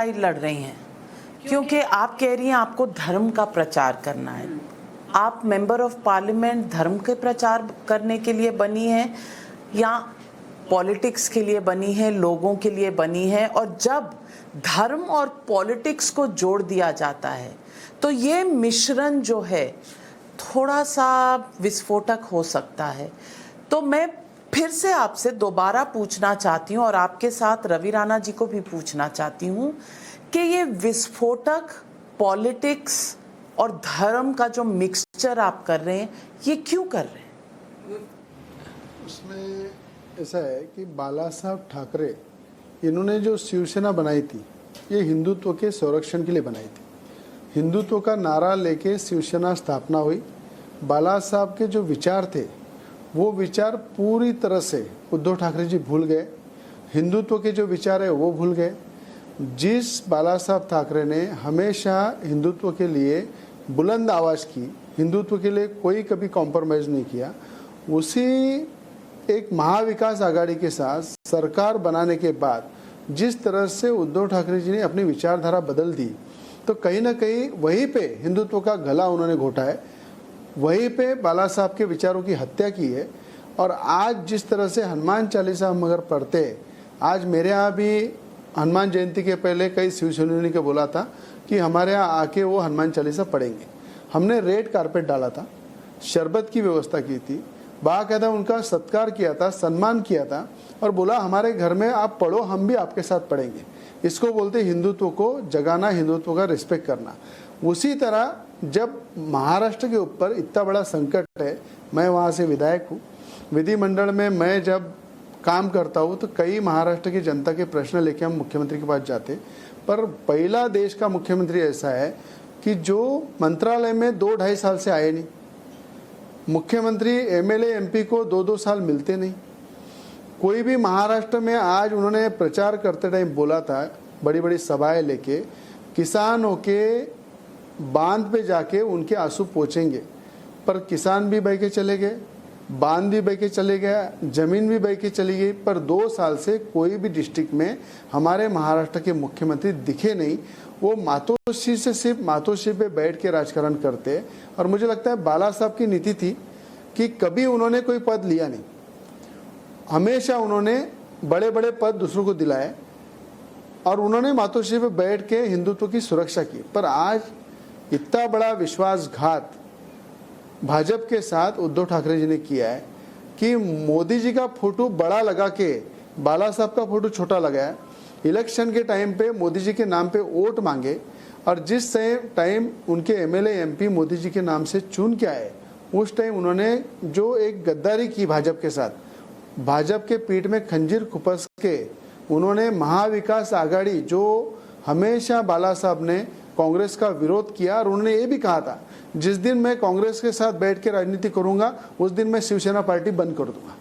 लड़ रही हैं क्योंकि आप कह रही हैं आपको धर्म का प्रचार करना है। आप मेंबर ऑफ पार्लियामेंट धर्म के प्रचार करने के लिए बनी है या पॉलिटिक्स के लिए बनी है, लोगों के लिए बनी है? और जब धर्म और पॉलिटिक्स को जोड़ दिया जाता है तो ये मिश्रण जो है थोड़ा सा विस्फोटक हो सकता है। तो मैं फिर से आपसे दोबारा पूछना चाहती हूँ और आपके साथ रवि राणा जी को भी पूछना चाहती हूँ कि ये विस्फोटक पॉलिटिक्स और धर्म का जो मिक्सचर आप कर रहे हैं, ये क्यों कर रहे हैं? उसमें ऐसा है कि बाला साहब ठाकरे इन्होंने जो शिवसेना बनाई थी, ये हिंदुत्व के संरक्षण के लिए बनाई थी। हिंदुत्व का नारा लेके शिवसेना स्थापना हुई। बाला साहब के जो विचार थे वो विचार पूरी तरह से उद्धव ठाकरे जी भूल गए। हिंदुत्व के जो विचार है वो भूल गए। जिस बाला साहब ठाकरे ने हमेशा हिंदुत्व के लिए बुलंद आवाज़ की, हिंदुत्व के लिए कोई कभी कॉम्प्रोमाइज़ नहीं किया, उसी एक महाविकास आघाड़ी के साथ सरकार बनाने के बाद जिस तरह से उद्धव ठाकरे जी ने अपनी विचारधारा बदल दी, तो कहीं ना कहीं वहीं पे हिंदुत्व का गला उन्होंने घोटा है, वहीं पे बाला साहब के विचारों की हत्या की है। और आज जिस तरह से हनुमान चालीसा हम अगर पढ़ते, आज मेरे यहाँ भी हनुमान जयंती के पहले कई शिवसैनिकों ने बोला था कि हमारे यहाँ आके वो हनुमान चालीसा पढ़ेंगे। हमने रेड कारपेट डाला था, शरबत की व्यवस्था की थी, बाकायदा उनका सत्कार किया था, सम्मान किया था और बोला हमारे घर में आप पढ़ो, हम भी आपके साथ पढ़ेंगे। इसको बोलते हिंदुत्व को जगाना, हिंदुत्व का रिस्पेक्ट करना। उसी तरह जब महाराष्ट्र के ऊपर इतना बड़ा संकट है, मैं वहाँ से विधायक हूँ, विधिमंडल में मैं जब काम करता हूँ तो कई महाराष्ट्र की जनता के प्रश्न लेके हम मुख्यमंत्री के पास जाते, पर पहला देश का मुख्यमंत्री ऐसा है कि जो मंत्रालय में 2-2.5 साल से आए नहीं। मुख्यमंत्री एमएलए एमपी को 2-2 साल मिलते नहीं। कोई भी महाराष्ट्र में आज उन्होंने प्रचार करते टाइम बोला था, बड़ी बड़ी सभाएं लेके किसानों के बांध पे जाके उनके आंसू पोंछेंगे, पर किसान भी बह के चले गए, बांध भी बह के चले गया, जमीन भी बह के चली गई। पर 2 साल से कोई भी डिस्ट्रिक्ट में हमारे महाराष्ट्र के मुख्यमंत्री दिखे नहीं। वो मातोश्री से सिर्फ मातोश्री पे बैठ के राजकारण करते। और मुझे लगता है बाला साहब की नीति थी कि कभी उन्होंने कोई पद लिया नहीं, हमेशा उन्होंने बड़े बड़े पद दूसरों को दिलाए और उन्होंने मातोश्री पे बैठ के हिंदुत्व की सुरक्षा की। पर आज इतना बड़ा विश्वासघात भाजपा के साथ उद्धव ठाकरे जी ने किया है कि मोदी जी का फोटो बड़ा लगा के बाला साहब का फोटो छोटा लगाया। इलेक्शन के टाइम पे मोदी जी के नाम पे वोट मांगे और जिस टाइम उनके एमएलए एमपी मोदी जी के नाम से चुन के आए, उस टाइम उन्होंने जो एक गद्दारी की भाजपा के साथ, भाजपा के पीठ में खंजीर खुपस के उन्होंने महाविकास आघाड़ी, जो हमेशा बाला साहब ने कांग्रेस का विरोध किया और उन्होंने ये भी कहा था जिस दिन मैं कांग्रेस के साथ बैठ के राजनीति करूंगा उस दिन मैं शिवसेना पार्टी बंद कर दूंगा।